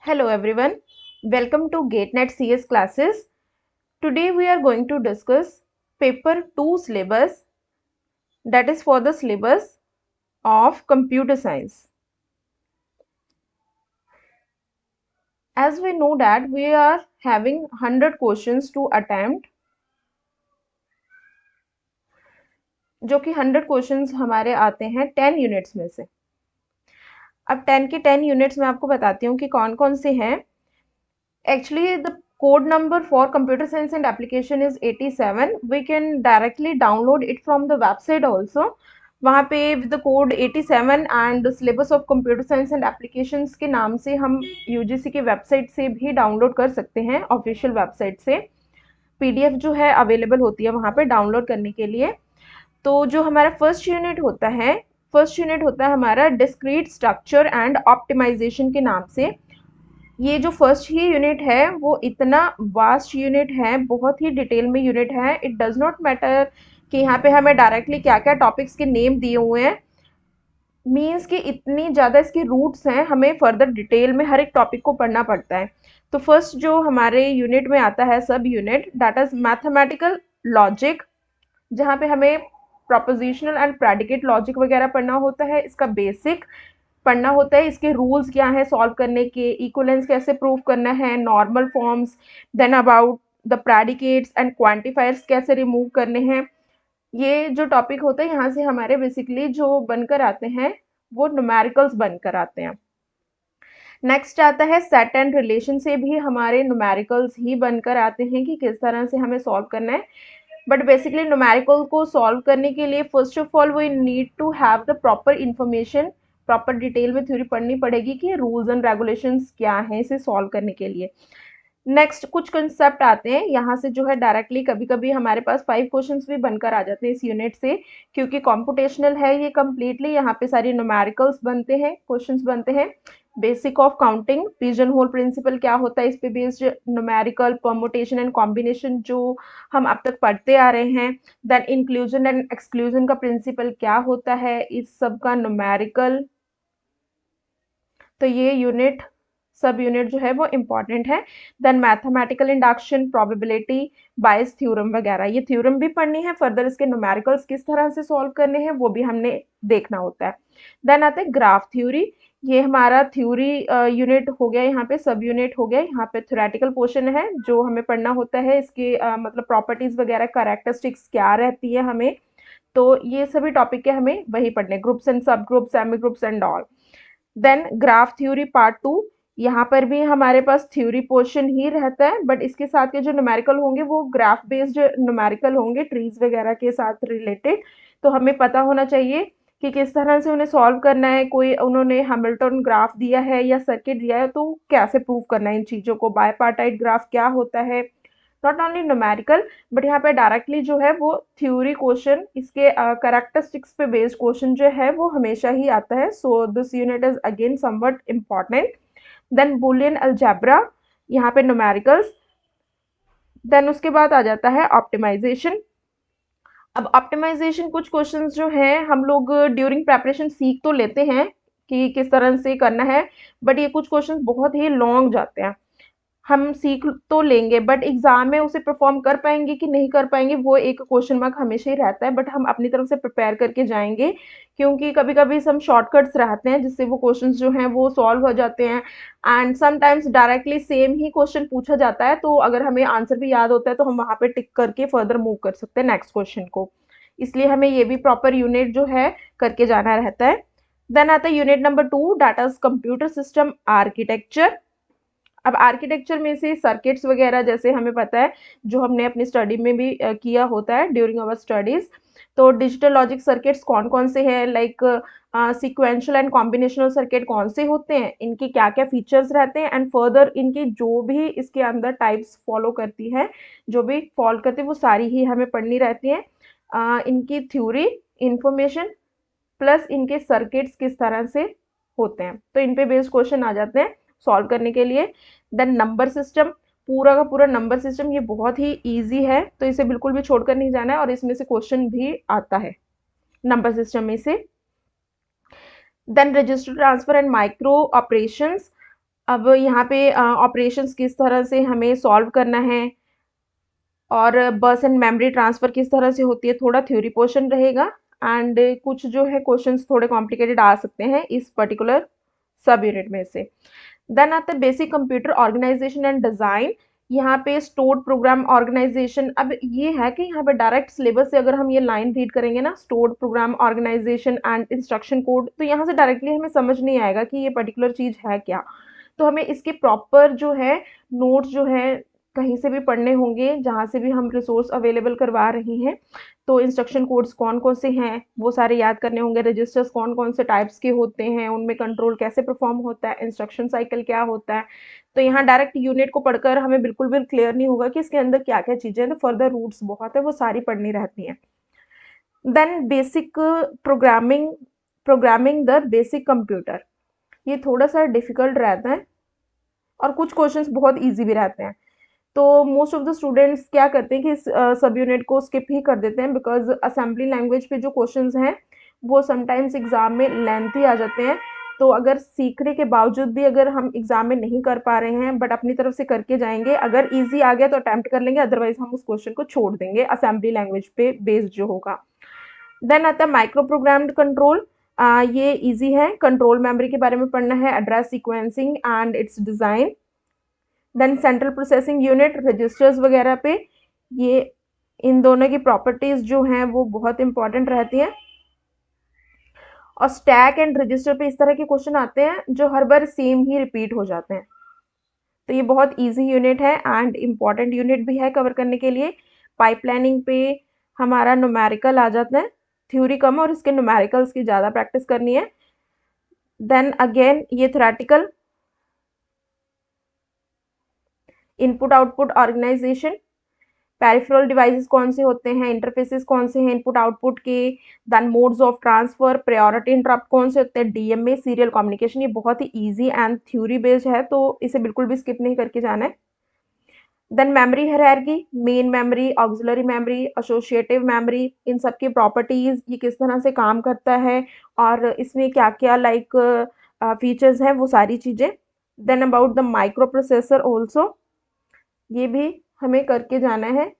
Hello everyone, welcome to GateNet CS classes. Today we are going to discuss paper 2 syllabus, that is for the syllabus of computer science. As we know that we are having 100 questions to attempt, जो कि 100 questions हमारे आते हैं 10 units में से. अब 10 के 10 units में आपको बताती हूँ कि कौन कौन से हैं. Actually, the code number for computer science and application is 87. We can directly download it from the website also. वहाँ पे with the code 87 and the syllabus of computer science and applications के नाम से हम UGC की website से भी download कर सकते हैं, ऑफिशियल वेबसाइट से. PDF जो है अवेलेबल होती है वहाँ पे डाउनलोड करने के लिए. तो जो हमारा फर्स्ट यूनिट होता है हमारा डिस्क्रीट स्ट्रक्चर एंड ऑप्टिमाइजेशन के नाम से. ये जो फर्स्ट ही यूनिट है वो इतना वास्ट यूनिट है, बहुत ही डिटेल में यूनिट है. इट डज नॉट मैटर कि यहाँ पे हमें डायरेक्टली क्या क्या टॉपिक्स के नेम दिए हुए हैं, मीन्स कि इतनी ज़्यादा इसके रूट्स हैं, हमें फर्दर डिटेल में हर एक टॉपिक को पढ़ना पड़ता है. तो फर्स्ट जो हमारे यूनिट में आता है सब unit, that is mathematical logic, जहाँ पे हमें प्रोपोजिशनल एंड प्रेडिकेट लॉजिक वगैरह पढ़ना होता है. इसका बेसिक पढ़ना होता है, इसके रूल्स क्या हैं सॉल्व करने के, इक्विवेलेंस कैसे प्रूव करना है, normal forms, then about the predicates and quantifiers कैसे रिमूव करने हैं. ये जो टॉपिक होता है यहाँ से हमारे बेसिकली जो बनकर आते हैं वो न्यूमेरिकल्स बनकर आते हैं. नेक्स्ट आता है सेट एंड रिलेशन, से भी हमारे न्यूमेरिकल्स ही बनकर आते हैं कि किस तरह से हमें सॉल्व करना है. बट बेसिकली न्यूमेरिकल को सॉल्व करने के लिए first of all we need to have the proper information, proper detail में थ्योरी पढ़नी पड़ेगी कि रूल्स एंड रेगुलेशंस क्या हैं इसे सॉल्व करने के लिए. नेक्स्ट कुछ कंसेप्ट आते हैं यहाँ से जो है डायरेक्टली, कभी कभी हमारे पास 5 क्वेश्चंस भी बनकर आ जाते हैं इस यूनिट से, क्योंकि कॉम्पिटिशनल है ये कम्प्लीटली. यहाँ पे सारी न्यूमेरिकल्स बनते हैं, क्वेश्चंस बनते हैं. Basic of counting, pigeon hole principle क्या होता है, इस पे based numerical, permutation and combination जो हम अब तक पढ़ते आ रहे हैं. देन इंक्लूजन एंड एक्सक्लूजन का प्रिंसिपल क्या होता है, इस सब का न्यूमेरिकल. तो ये यूनिट सब यूनिट जो है वो इम्पॉर्टेंट है. देन मैथमेटिकल इंडक्शन, प्रोबेबिलिटी, बायस थ्योरम वगैरह, ये थ्योरम भी पढ़नी है. फर्दर इसके न्यूमेरिकल्स किस तरह से सॉल्व करने हैं वो भी हमने देखना होता है. देन आते हैं ग्राफ थ्योरी, ये हमारा थ्योरी यूनिट हो गया, यहाँ पे सब यूनिट हो गया. यहाँ पे थ्योरेटिकल पोर्शन है जो हमें पढ़ना होता है, इसके मतलब प्रॉपर्टीज वगैरह, कैरेक्टरिस्टिक्स क्या रहती है हमें. तो ये सभी टॉपिक के हमें वही पढ़ने, groups and sub groups, semi groups and all. Then graph theory part 2, यहाँ पर भी हमारे पास थ्योरी पोर्शन ही रहता है, बट इसके साथ के जो न्यूमेरिकल होंगे वो ग्राफ बेस्ड न्यूमेरिकल होंगे, ट्रीज वगैरह के साथ रिलेटेड. तो हमें पता होना चाहिए कि किस तरह से उन्हें सॉल्व करना है. कोई उन्होंने हैमिल्टन ग्राफ दिया है या सर्किट दिया है तो कैसे प्रूव करना है इन चीज़ों को, बायपार्टाइट ग्राफ क्या होता है. नॉट ओनली न्यूमेरिकल बट यहाँ पे डायरेक्टली जो है वो थ्योरी क्वेश्चन, इसके कैरेक्टरिस्टिक्स पे बेस्ड क्वेश्चन जो है वो हमेशा ही आता है. So this unit is again somewhat important. Then Boolean algebra, यहाँ पे न्यूमेरिकल्स. देन उसके बाद आ जाता है ऑप्टिमाइजेशन. अब ऑप्टिमाइजेशन कुछ क्वेश्चंस जो हैं हम लोग ड्यूरिंग प्रेपरेशन सीख तो लेते हैं कि किस तरह से करना है, बट ये कुछ क्वेश्चंस बहुत ही लॉन्ग जाते हैं. हम सीख तो लेंगे बट एग्जाम में उसे परफॉर्म कर पाएंगे कि नहीं कर पाएंगे वो एक क्वेश्चन मार्क हमेशा ही रहता है. बट हम अपनी तरफ से प्रिपेयर करके जाएंगे, क्योंकि कभी कभी some शॉर्टकट्स रहते हैं जिससे वो क्वेश्चंस जो हैं वो सॉल्व हो जाते हैं. And sometimes directly same he question पूछा जाता है, तो अगर हमें आंसर भी याद होता है तो हम वहाँ पे टिक करके फर्दर मूव कर सकते हैं नेक्स्ट क्वेश्चन को. इसलिए हमें ये भी प्रॉपर यूनिट जो है करके जाना रहता है. देन आता है unit number 2, data computer system architecture. अब आर्किटेक्चर में से सर्किट्स वगैरह जैसे हमें पता है, जो हमने अपनी स्टडी में भी किया होता है ड्यूरिंग आवर स्टडीज. तो डिजिटल लॉजिक सर्किट्स कौन कौन से हैं, like sequential and combinational circuit कौन से होते हैं, इनके क्या क्या फीचर्स रहते हैं, एंड फर्दर इनकी जो भी इसके अंदर टाइप्स फॉलो करती है, जो भी फॉलो करती है वो सारी ही हमें पढ़नी रहती है. इनकी थ्योरी, इंफॉर्मेशन प्लस इनके सर्किट्स किस तरह से होते हैं, तो इन पे बेस्ड क्वेश्चन आ जाते हैं सॉल्व करने के लिए. देन नंबर सिस्टम, पूरा का पूरा नंबर सिस्टम ये बहुत ही इजी है, तो इसे बिल्कुल भी छोड़कर नहीं जाना है, और इसमें से क्वेश्चन भी आता है नंबर सिस्टम में से. Then register transfer and micro operations, अब यहाँ पे ऑपरेशंस किस तरह से हमें सॉल्व करना है और बस एंड मेमोरी ट्रांसफ़र किस तरह से होती है, थोड़ा थ्योरी पोर्शन रहेगा। एंड कुछ जो है क्वेश्चंस थोड़े कॉम्प्लिकेटेड आ सकते हैं इस पर्टिकुलर सब यूनिट में से। देन आता है basic computer organisation and design. यहाँ पे स्टोर्ड प्रोग्राम ऑर्गेनाइजेशन। अब ये है कि यहाँ पे डायरेक्ट सिलेबस से अगर हम ये लाइन रीड करेंगे ना, stored program organisation and instruction code, तो यहाँ से डायरेक्टली हमें समझ नहीं आएगा कि ये पर्टिकुलर चीज़ है क्या। तो हमें इसके प्रॉपर जो है नोट्स जो है कहीं से भी पढ़ने होंगे, जहाँ से भी हम रिसोर्स अवेलेबल करवा रहे हैं। तो इंस्ट्रक्शन कोड्स कौन-कौन से हैं, वो सारे याद करने होंगे। रजिस्टर्स कौन-कौन से टाइप्स के होते हैं, उनमें कंट्रोल कैसे परफॉर्म होता है, इंस्ट्रक्शन साइकिल क्या होता है। तो यहाँ डायरेक्ट यूनिट को पढ़कर हमें बिल्कुल भी क्लियर नहीं होगा कि इसके अंदर क्या-क्या चीज़ें हैं, तो फर्दर रूट्स बहुत है, वो सारी पढ़नी रहती हैं। Then basic programming programming the basic computer. ये थोड़ा-सा डिफ़िकल्ट रहता है और कुछ क्वेश्चंस बहुत ईज़ी भी रहते हैं। तो मोस्ट ऑफ द स्टूडेंट्स क्या करते हैं कि इस सब यूनिट को स्किप ही कर देते हैं, बिकॉज़ असेंबली लैंग्वेज पे जो क्वेश्चंस हैं, वो समटाइम्स एग्ज़ाम में लेंथी आ जाते हैं। तो अगर सीखने के बावजूद भी अगर हम एग्ज़ाम में नहीं कर पा रहे हैं, बट अपनी तरफ से करके जाएँगे, अगर ईज़ी आ गया तो अटेम्प्ट कर लेंगे, अदरवाइज़ हम उस क्वेश्चन को छोड़ देंगे असेंबली लैंग्वेज पे बेस्ड जो होगा। देन आता है माइक्रो प्रोग्राम्ड कंट्रोल। ये ईज़ी है, कंट्रोल मेमोरी के बारे में पढ़ना है, address sequencing and its design. Then central processing unit registers वगैरह पे, ये इन दोनों की प्रॉपर्टीज जो हैं वो बहुत इंपॉर्टेंट रहती हैं। और स्टैक एंड रजिस्टर पे इस तरह के क्वेश्चन आते हैं जो हर बार सेम ही रिपीट हो जाते हैं। तो ये बहुत इजी यूनिट है एंड इम्पॉर्टेंट यूनिट भी है कवर करने के लिए। पाइपलाइनिंग पे हमारा न्यूमेरिकल आ जाता है, थ्योरी कम और इसके न्यूमेरिकल्स की ज़्यादा प्रैक्टिस करनी है। देन अगेन ये theoretical. Input output organisation, peripheral devices कौन से होते हैं, इंटरफेसेस कौन से हैं इनपुट आउटपुट के, then modes of transfer, priority interrupt कौन से होते हैं, डीएमए, सीरियल कम्युनिकेशन। ये बहुत ही इजी एंड थ्योरी बेस्ड है, तो इसे बिल्कुल भी स्किप नहीं करके जाना है। Then memory hierarchy, main memory, auxiliary memory, associative memory, इन सब की प्रॉपर्टीज, ये किस तरह से काम करता है और इसमें क्या क्या लाइक फीचर्स हैं, वो सारी चीज़ें। Then about the micro processor also, ये भी हमें करके जाना है।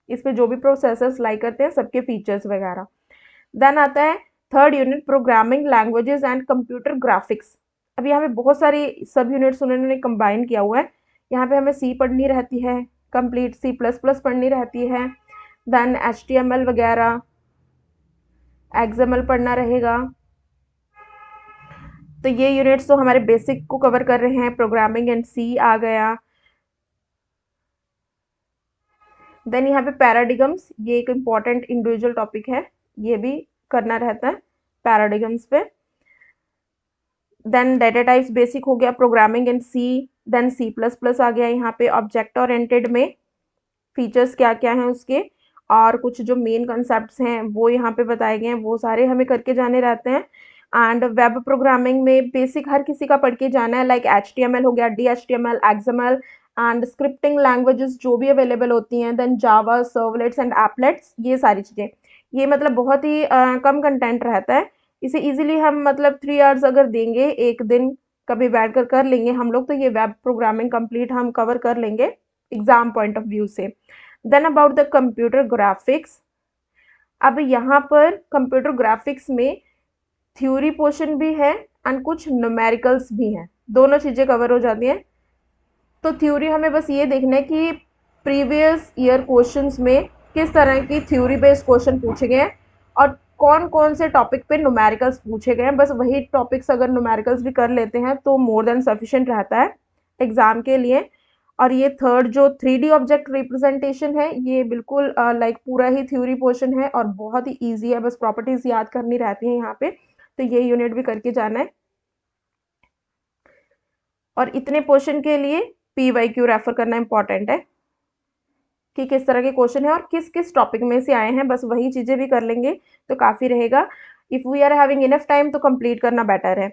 इस पे जो भी प्रोसेसर्स लाई करते हैं सबके फीचर्स वगैरह। देन आता है third unit programming languages and computer graphics. अब यहाँ पे बहुत सारी सब यूनिट्स उन्होंने कंबाइन किया हुआ है। यहाँ पे हमें सी पढ़नी रहती है, कंप्लीट सी प्लस प्लस पढ़नी रहती है, देन HTML वगैरह, एक्सएमएल पढ़ना रहेगा। तो ये यूनिट्स तो हमारे बेसिक को कवर कर रहे हैं, प्रोग्रामिंग एंड सी आ गया। देन यहाँ पे पैराडिगम्स, ये एक इम्पॉर्टेंट इंडिविजुअल टॉपिक है, ये भी करना रहता है पैराडिगम्स पे। देन डाटा टाइप्स बेसिक हो गया, programming in C. Then C plus plus आ गया यहाँ पे, ऑब्जेक्ट ओरिएंटेड में फीचर्स क्या क्या हैं उसके और कुछ जो मेन कंसेप्ट्स हैं वो यहाँ पे बताए गए हैं, वो सारे हमें करके जाने रहते हैं। एंड वेब प्रोग्रामिंग में बेसिक हर किसी का पढ़ के जाना है, लाइक HTML हो गया, DHTML, XML and scripting languages जो भी अवेलेबल होती हैं, then Java, servlets and applets, ये सारी चीज़ें। ये मतलब बहुत ही कम कंटेंट रहता है, इसे इजीली हम मतलब 3 आवर्स अगर देंगे एक दिन, कभी बैठ कर लेंगे हम लोग, तो ये वेब प्रोग्रामिंग कंप्लीट हम कवर कर लेंगे एग्जाम पॉइंट ऑफ व्यू से। Then about the computer graphics. अब यहाँ पर कंप्यूटर ग्राफिक्स में थ्योरी पोर्शन भी है एंड कुछ न्यूमेरिकल्स भी हैं, दोनों चीज़ें कवर हो जाती हैं। तो थ्योरी हमें बस ये देखना है कि प्रीवियस ईयर क्वेश्चंस में किस तरह की थ्योरी बेस्ड क्वेश्चन पूछे गए हैं और कौन कौन से टॉपिक पे न्यूमेरिकल्स पूछे गए हैं। बस वही टॉपिक्स अगर न्यूमेरिकल्स भी कर लेते हैं तो मोर देन सफिशिएंट रहता है एग्ज़ाम के लिए। और ये थर्ड जो 3D ऑब्जेक्ट रिप्रेजेंटेशन है, ये बिल्कुल लाइक पूरा ही थ्योरी पोर्शन है और बहुत ही ईजी है, बस प्रॉपर्टीज याद करनी रहती हैं यहाँ पे, तो ये यूनिट भी करके जाना है। और इतने पोर्शन के लिए PYQ रेफर करना इंपॉर्टेंट है कि किस तरह के क्वेश्चन है और किस किस टॉपिक में से आए हैं, बस वही चीज़ें भी कर लेंगे तो काफ़ी रहेगा। If we are having enough time तो कंप्लीट करना बेटर है।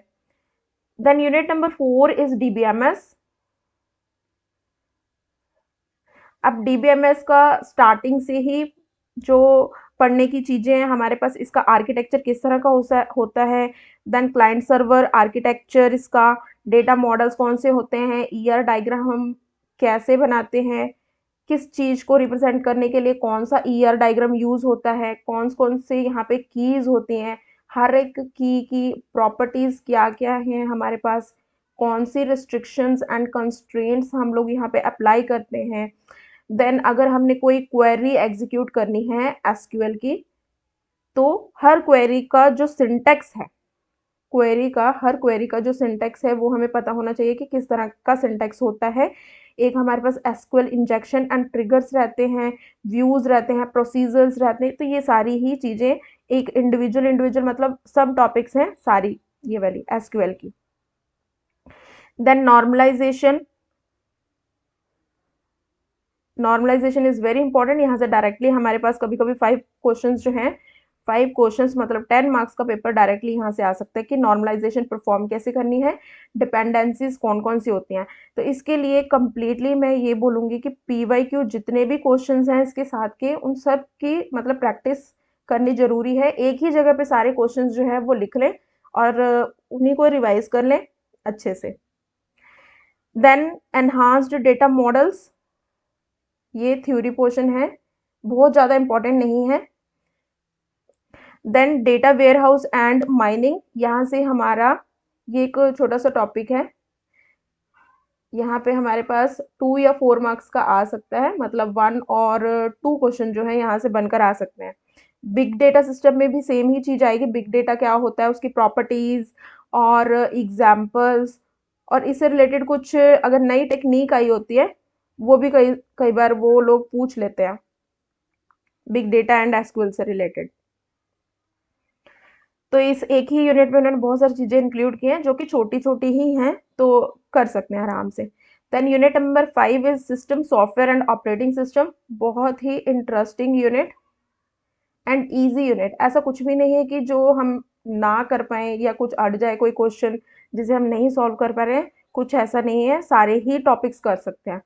Then unit number 4 is DBMS। अब DBMS का स्टार्टिंग से ही जो पढ़ने की चीज़ें हैं हमारे पास, इसका आर्किटेक्चर किस तरह का होता है, देन क्लाइंट सर्वर आर्किटेक्चर, इसका डेटा मॉडल्स कौन से होते हैं, ईआर डायग्राम हम कैसे बनाते हैं, किस चीज़ को रिप्रेजेंट करने के लिए कौन सा ईआर डायग्राम यूज़ होता है, कौन कौन से यहाँ पे कीज़ होती हैं, हर एक की प्रॉपर्टीज़ क्या क्या हैं हमारे पास, कौन सी रिस्ट्रिक्शंस एंड कंस्ट्रेंट्स हम लोग यहाँ पे अप्लाई करते हैं। देन अगर हमने कोई क्वेरी एग्जीक्यूट करनी है एसक्यूएल की, तो हर क्वेरी का जो सिंटैक्स है, हर क्वेरी का जो सिंटैक्स है वो हमें पता होना चाहिए कि किस तरह का सिंटैक्स होता है। एक हमारे पास एसक्यूएल इंजेक्शन एंड ट्रिगर्स रहते हैं, व्यूज रहते हैं, प्रोसीजर्स रहते हैं, तो ये सारी ही चीज़ें एक इंडिविजुअल मतलब सब टॉपिक्स हैं सारी ये वाली एसक्यूएल की। Then normalisation is very important. यहाँ से डायरेक्टली हमारे पास कभी कभी 5 क्वेश्चंस जो हैं, 5 क्वेश्चंस मतलब 10 मार्क्स का पेपर डायरेक्टली यहाँ से आ सकता है कि नॉर्मलाइजेशन परफॉर्म कैसे करनी है, डिपेंडेंसीज कौन कौन सी होती हैं। तो इसके लिए कंप्लीटली मैं ये बोलूँगी कि पीवाईक्यू जितने भी क्वेश्चंस हैं इसके साथ के, उन सब की मतलब प्रैक्टिस करनी जरूरी है। एक ही जगह पे सारे क्वेश्चंस जो है वो लिख लें और उन्हीं को रिवाइज कर लें अच्छे से। देन एनहांस्ड डेटा मॉडल्स, ये थ्योरी पोर्शन है, बहुत ज़्यादा इंपॉर्टेंट नहीं है। Then data warehouse and mining, यहाँ से हमारा ये एक छोटा सा टॉपिक है, यहाँ पे हमारे पास 2 या 4 मार्क्स का आ सकता है, मतलब 1 और 2 क्वेश्चन जो है यहाँ से बनकर आ सकते हैं। बिग डेटा सिस्टम में भी सेम ही चीज़ आएगी, बिग डेटा क्या होता है, उसकी प्रॉपर्टीज़ और एग्जाम्पल्स, और इससे रिलेटेड कुछ अगर नई टेक्निक आई होती है वो भी कई कई बार वो लोग पूछ लेते हैं बिग डेटा एंड एसक्यूएल से रिलेटेड। तो इस एक ही यूनिट में उन्होंने बहुत सारी चीज़ें इंक्लूड की हैं जो कि छोटी छोटी ही हैं, तो कर सकते हैं आराम से। Then unit number 5 is system software and operating system, बहुत ही interesting unit and easy unit. ऐसा कुछ भी नहीं है कि जो हम ना कर पाए या कुछ अड़ जाए कोई क्वेश्चन जिसे हम नहीं सॉल्व कर पा रहे हैं, कुछ ऐसा नहीं है, सारे ही टॉपिक्स कर सकते हैं।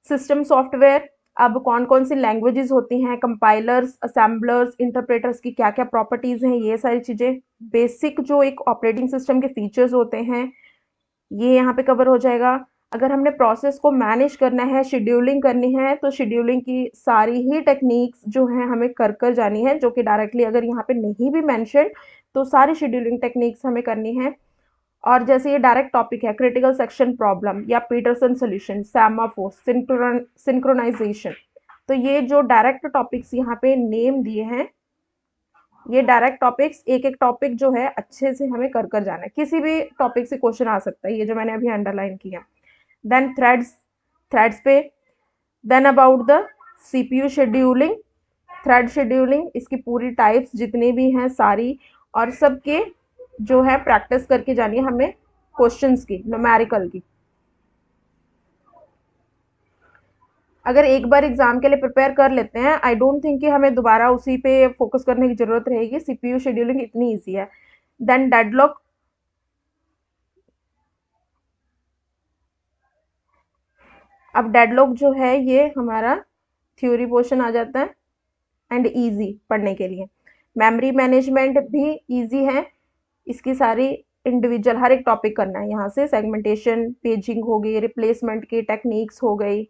सिस्टम सॉफ्टवेयर, अब कौन कौन सी लैंग्वेजेस होती हैं, कंपाइलर्स, असेंबलर्स, इंटरप्रेटर्स की क्या क्या प्रॉपर्टीज़ हैं, ये सारी चीज़ें, बेसिक जो एक ऑपरेटिंग सिस्टम के फीचर्स होते हैं ये यहाँ पे कवर हो जाएगा। अगर हमने प्रोसेस को मैनेज करना है, शेड्यूलिंग करनी है, तो शेड्यूलिंग की सारी ही टेक्निक्स जो हैं हमें कर कर जानी है, जो कि डायरेक्टली अगर यहाँ पे नहीं भी मेंशन तो सारी शेड्यूलिंग टेक्निक्स हमें करनी है। और जैसे ये डायरेक्ट टॉपिक है, क्रिटिकल सेक्शन प्रॉब्लम या पीटरसन सोल्यूशन, सेमाफोर, सिंक्रोनाइजेशन, तो ये जो डायरेक्ट टॉपिक्स यहाँ पे नेम दिए हैं, ये डायरेक्ट टॉपिक्स, एक एक टॉपिक जो है अच्छे से हमें कर कर जाना है, किसी भी टॉपिक से क्वेश्चन आ सकता है, ये जो मैंने अभी अंडरलाइन किया। देन थ्रेड्स पे, then about the CPU scheduling, thread scheduling, इसकी पूरी टाइप्स जितनी भी हैं सारी, और सबके जो है प्रैक्टिस करके जानी है हमें क्वेश्चंस की, न्यूमेरिकल की। अगर एक बार एग्जाम के लिए प्रिपेयर कर लेते हैं, आई डोंट थिंक कि हमें दोबारा उसी पे फोकस करने की जरूरत रहेगी, सीपीयू शेड्यूलिंग इतनी ईजी है। देन डेडलॉक, अब डेडलॉक जो है ये हमारा थ्योरी पोर्शन आ जाता है एंड इजी पढ़ने के लिए। मेमोरी मैनेजमेंट भी इजी है, इसकी सारी इंडिविजुअल हर एक टॉपिक करना है, यहाँ से सेगमेंटेशन, पेजिंग हो गई, रिप्लेसमेंट की टेक्निक्स हो गई,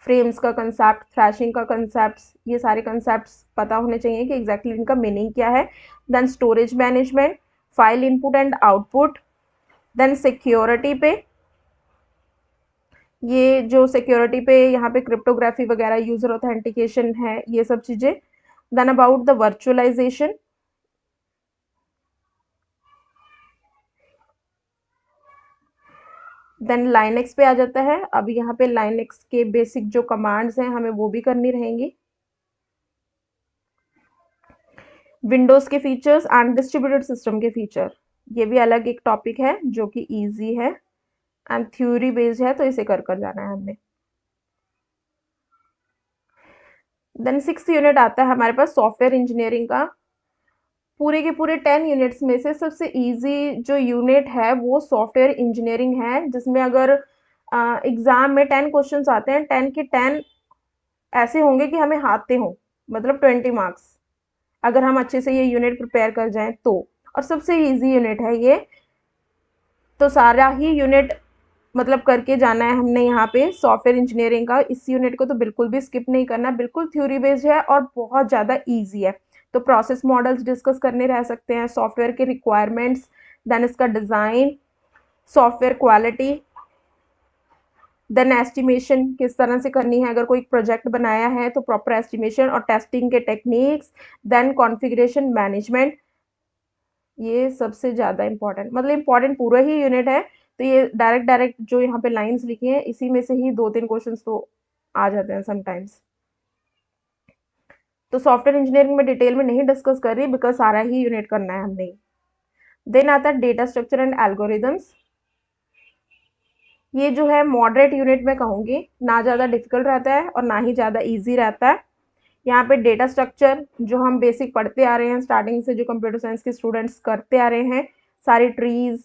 फ्रेम्स का कंसेप्ट, थ्रैशिंग का कंसेप्ट, ये सारे कंसेप्ट्स पता होने चाहिए कि एग्जैक्टली इनका मीनिंग क्या है। Then storage management, file input and output, then security पे, ये जो सिक्योरिटी पे यहाँ पे क्रिप्टोग्राफी वगैरह, यूजर ऑथेंटिकेशन है, ये सब चीज़ें। Then about the virtualisation, then Linux पे आ जाता है। अब यहाँ पे लाइनेक्स के बेसिक जो कमांड्स हैं हमें वो भी करनी रहेंगी। विंडोज़ के फीचर्स एंड डिस्ट्रीब्यूटेड सिस्टम के फीचर, ये भी अलग एक टॉपिक है जो कि इजी है एंड थ्योरी बेस्ड है, तो इसे कर कर जाना है हमने। देन 6th यूनिट आता है हमारे पास सॉफ्टवेयर इंजीनियरिंग का। पूरे के पूरे 10 यूनिट्स में से सबसे इजी जो यूनिट है वो सॉफ्टवेयर इंजीनियरिंग है, जिसमें अगर एग्जाम में 10 क्वेश्चंस आते हैं, 10 के 10 ऐसे होंगे कि हमें आते हों, मतलब 20 मार्क्स, अगर हम अच्छे से ये यूनिट प्रिपेयर कर जाएं तो। और सबसे इजी यूनिट है ये, तो सारा ही यूनिट मतलब करके जाना है हमने यहाँ पे सॉफ्टवेयर इंजीनियरिंग का। इस यूनिट को तो बिल्कुल भी स्किप नहीं करना, बिल्कुल थ्योरी बेस्ड है और बहुत ज़्यादा इजी है। तो प्रोसेस मॉडल्स डिस्कस करने रह सकते हैं, सॉफ्टवेयर के रिक्वायरमेंट्स, देन इसका design, software quality, then estimation किस तरह से करनी है, अगर कोई प्रोजेक्ट बनाया है तो प्रॉपर एस्टिमेशन और टेस्टिंग के टेक्निक्स, देन कॉन्फ़िगरेशन मैनेजमेंट। ये सबसे ज़्यादा इम्पॉर्टेंट, मतलब इम्पॉर्टेंट पूरा ही यूनिट है। तो ये डायरेक्ट डायरेक्ट जो यहाँ पे लाइंस लिखी हैं इसी में से ही 2-3 क्वेश्चंस तो आ जाते हैं समटाइम्स। तो सॉफ्टवेयर इंजीनियरिंग में डिटेल में नहीं डिस्कस कर रही, बिकॉज सारा ही यूनिट करना है हमने। देन आता है डेटा स्ट्रक्चर एंड एल्गोरिदम्स। ये जो है मॉडरेट यूनिट में कहूँगी, ना ज़्यादा डिफिकल्ट रहता है और ना ही ज़्यादा ईजी रहता है। यहाँ पे डेटा स्ट्रक्चर जो हम बेसिक पढ़ते आ रहे हैं स्टार्टिंग से, जो कंप्यूटर साइंस के स्टूडेंट्स करते आ रहे हैं, सारी ट्रीज,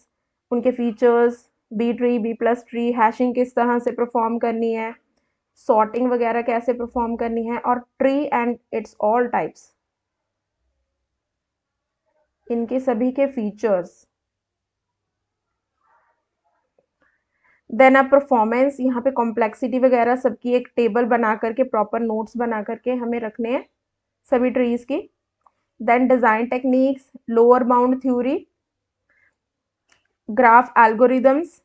उनके features, B tree, B plus tree, hashing किस तरह से परफॉर्म करनी है, सॉर्टिंग वगैरह कैसे परफॉर्म करनी है, और tree and it's all types, इनके सभी के फीचर्स। देन अब परफॉर्मेंस, यहाँ पे कॉम्प्लेक्सिटी वगैरह सबकी एक टेबल बना करके, प्रॉपर नोट्स बना करके हमें रखने हैं सभी ट्रीज की। Then design techniques, lower bound theory, graph algorithms,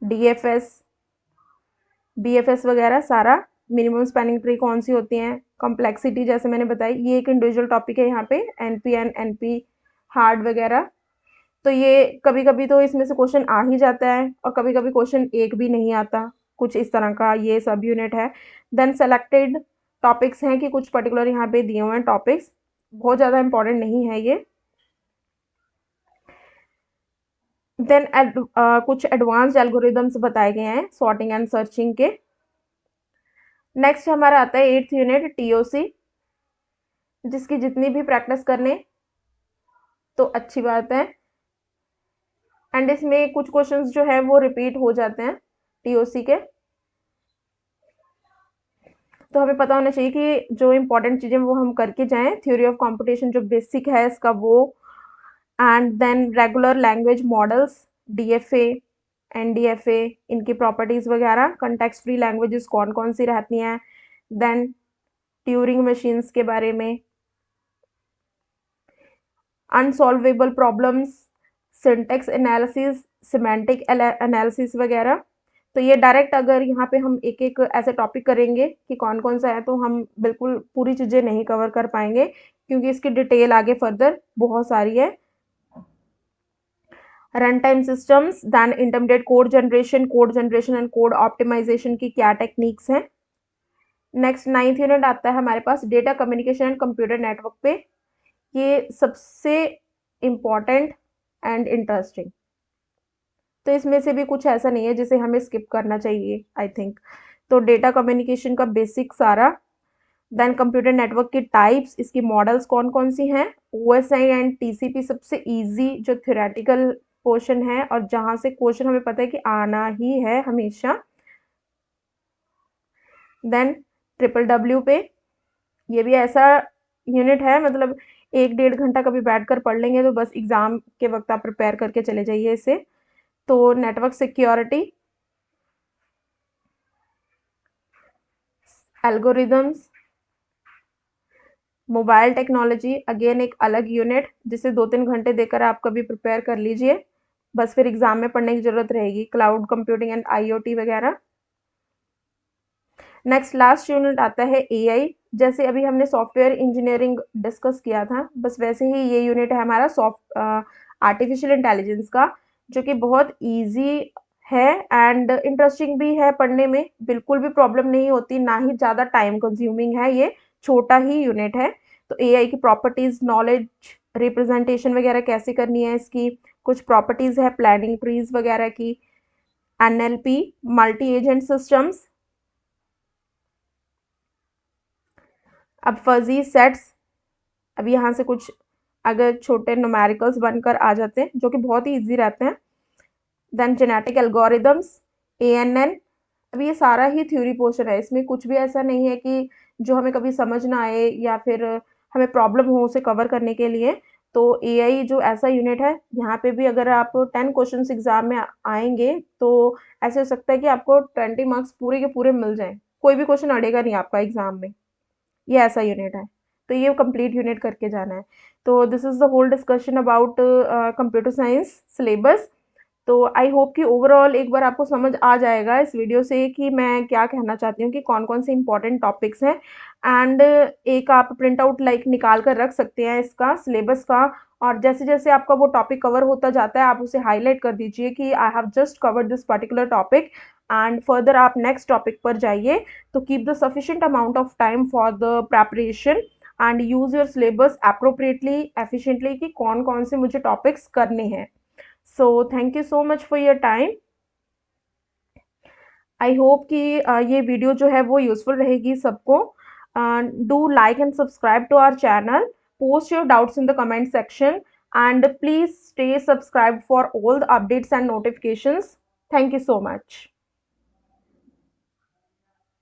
DFS, BFS वगैरह सारा, मिनिमम स्पैनिंग ट्री कौन सी होती हैं, कॉम्प्लेक्सिटी जैसे मैंने बताई, ये एक इंडिविजुअल टॉपिक है यहाँ पे, एनपी एंड एनपी हार्ड वगैरह। तो ये कभी कभी तो इसमें से क्वेश्चन आ ही जाता है और कभी कभी क्वेश्चन एक भी नहीं आता, कुछ इस तरह का ये सब यूनिट है। देन सेलेक्टेड टॉपिक्स हैं कि कुछ पर्टिकुलर यहाँ पे दिए हुए हैं टॉपिक्स, बहुत ज़्यादा इंपॉर्टेंट नहीं है ये। देन कुछ एडवांस्ड एल्गोरिदम्स बताए गए हैं सॉर्टिंग एंड सर्चिंग के। नेक्स्ट हमारा आता है 8th यूनिट टीओसी, जिसकी जितनी भी प्रैक्टिस करने तो अच्छी बात है। एंड इसमें कुछ क्वेश्चंस जो है वो रिपीट हो जाते हैं टीओसी के, तो हमें पता होना चाहिए कि जो इंपॉर्टेंट चीज़ें वो हम करके जाएं। थ्योरी ऑफ कंप्यूटेशन जो बेसिक है इसका वो, and then regular language models, DFA, NDFA, इनकी प्रॉपर्टीज़ वगैरह, कंटेक्स्ट फ्री लैंग्वेजेस कौन कौन सी रहती हैं, देन ट्यूरिंग मशीन्स के बारे में, unsolvable problems, syntax analysis, semantic analysis वगैरह। तो ये डायरेक्ट अगर यहाँ पे हम एक एक ऐसे टॉपिक करेंगे कि कौन कौन सा है, तो हम बिल्कुल पूरी चीज़ें नहीं कवर कर पाएंगे, क्योंकि इसकी डिटेल आगे फर्दर बहुत सारी है। Run time systems, then intermediate code generation and code optimisation की क्या टेक्निक्स हैं। नेक्स्ट 9th यूनिट आता है हमारे पास data communication and computer network पे। ये सबसे इम्पॉर्टेंट एंड इंटरेस्टिंग, तो इसमें से भी कुछ ऐसा नहीं है जिसे हमें स्किप करना चाहिए आई थिंक। तो डेटा कम्युनिकेशन का बेसिक सारा, देन कंप्यूटर नेटवर्क की टाइप्स, इसकी मॉडल्स कौन कौन सी हैं, ओएसआई एंड टीसीपी सबसे इजी जो थ्योरेटिकल पोर्शन है और जहाँ से क्वेश्चन हमें पता है कि आना ही है हमेशा। देन ट्रिपल डब्ल्यू पे, ये भी ऐसा यूनिट है, मतलब 1-1.5 घंटा कभी बैठ कर पढ़ लेंगे तो बस एग्ज़ाम के वक्त आप प्रिपेयर करके चले जाइए इसे। तो network security, algorithms, mobile technology, again एक अलग यूनिट जिसे 2-3 घंटे देकर आप कभी प्रिपेयर कर लीजिए, बस फिर एग्ज़ाम में पढ़ने की ज़रूरत रहेगी। क्लाउड कंप्यूटिंग एंड आईओटी वगैरह। नेक्स्ट लास्ट यूनिट आता है एआई। जैसे अभी हमने सॉफ्टवेयर इंजीनियरिंग डिस्कस किया था, बस वैसे ही ये यूनिट है हमारा आर्टिफिशियल इंटेलिजेंस का, जो कि बहुत इजी है एंड इंटरेस्टिंग भी है पढ़ने में, बिल्कुल भी प्रॉब्लम नहीं होती, ना ही ज़्यादा टाइम कंज्यूमिंग है, ये छोटा ही यूनिट है। तो एआई की प्रॉपर्टीज़, नॉलेज रिप्रेजेंटेशन वगैरह कैसे करनी है इसकी, कुछ प्रॉपर्टीज़ है प्लानिंग ट्रीज वगैरह की, एनएलपी, मल्टी एजेंट सिस्टम्स। अब फजी सेट्स, अब यहाँ से कुछ अगर छोटे न्यूमेरिकल्स बनकर आ जाते हैं जो कि बहुत ही इजी रहते हैं। Then genetic algorithms, ANN. अब ये सारा ही थ्योरी पोर्शन है, इसमें कुछ भी ऐसा नहीं है कि जो हमें कभी समझ ना आए या फिर हमें प्रॉब्लम हो उसे कवर करने के लिए, तो एआई जो ऐसा यूनिट है, यहाँ पे भी अगर आप 10 क्वेश्चंस एग्जाम में आएंगे तो ऐसे हो सकता है कि आपको 20 मार्क्स पूरे के पूरे मिल जाएं, कोई भी क्वेश्चन अड़ेगा नहीं आपका एग्जाम में। ये ऐसा यूनिट है, तो ये कंप्लीट यूनिट करके जाना है। तो this is the whole discussion about computer science syllabus. तो आई होप कि ओवरऑल एक बार आपको समझ आ जाएगा इस वीडियो से कि मैं क्या कहना चाहती हूँ कि कौन-कौन से इम्पोर्टेंट टॉपिक्स हैं। एंड एक आप प्रिंट आउट लाइक निकाल कर रख सकते हैं इसका सिलेबस का, और जैसे-जैसे आपका वो टॉपिक कवर होता जाता है आप उसे हाइलाइट कर दीजिए कि I have just covered this particular topic, and further आप नेक्स्ट टॉपिक पर जाइए। तो keep the sufficient amount of time for the preparation and use your syllabus appropriately, efficiently कि कौन-कौन से मुझे टॉपिक्स करने हैं। So thank you so much for your time. I hope कि ये वीडियो जो है वो यूज़फुल रहेगी सबको। Do like and subscribe to our channel, post your doubts in the comment section, and please stay subscribed for all the updates and notifications. Thank you so much.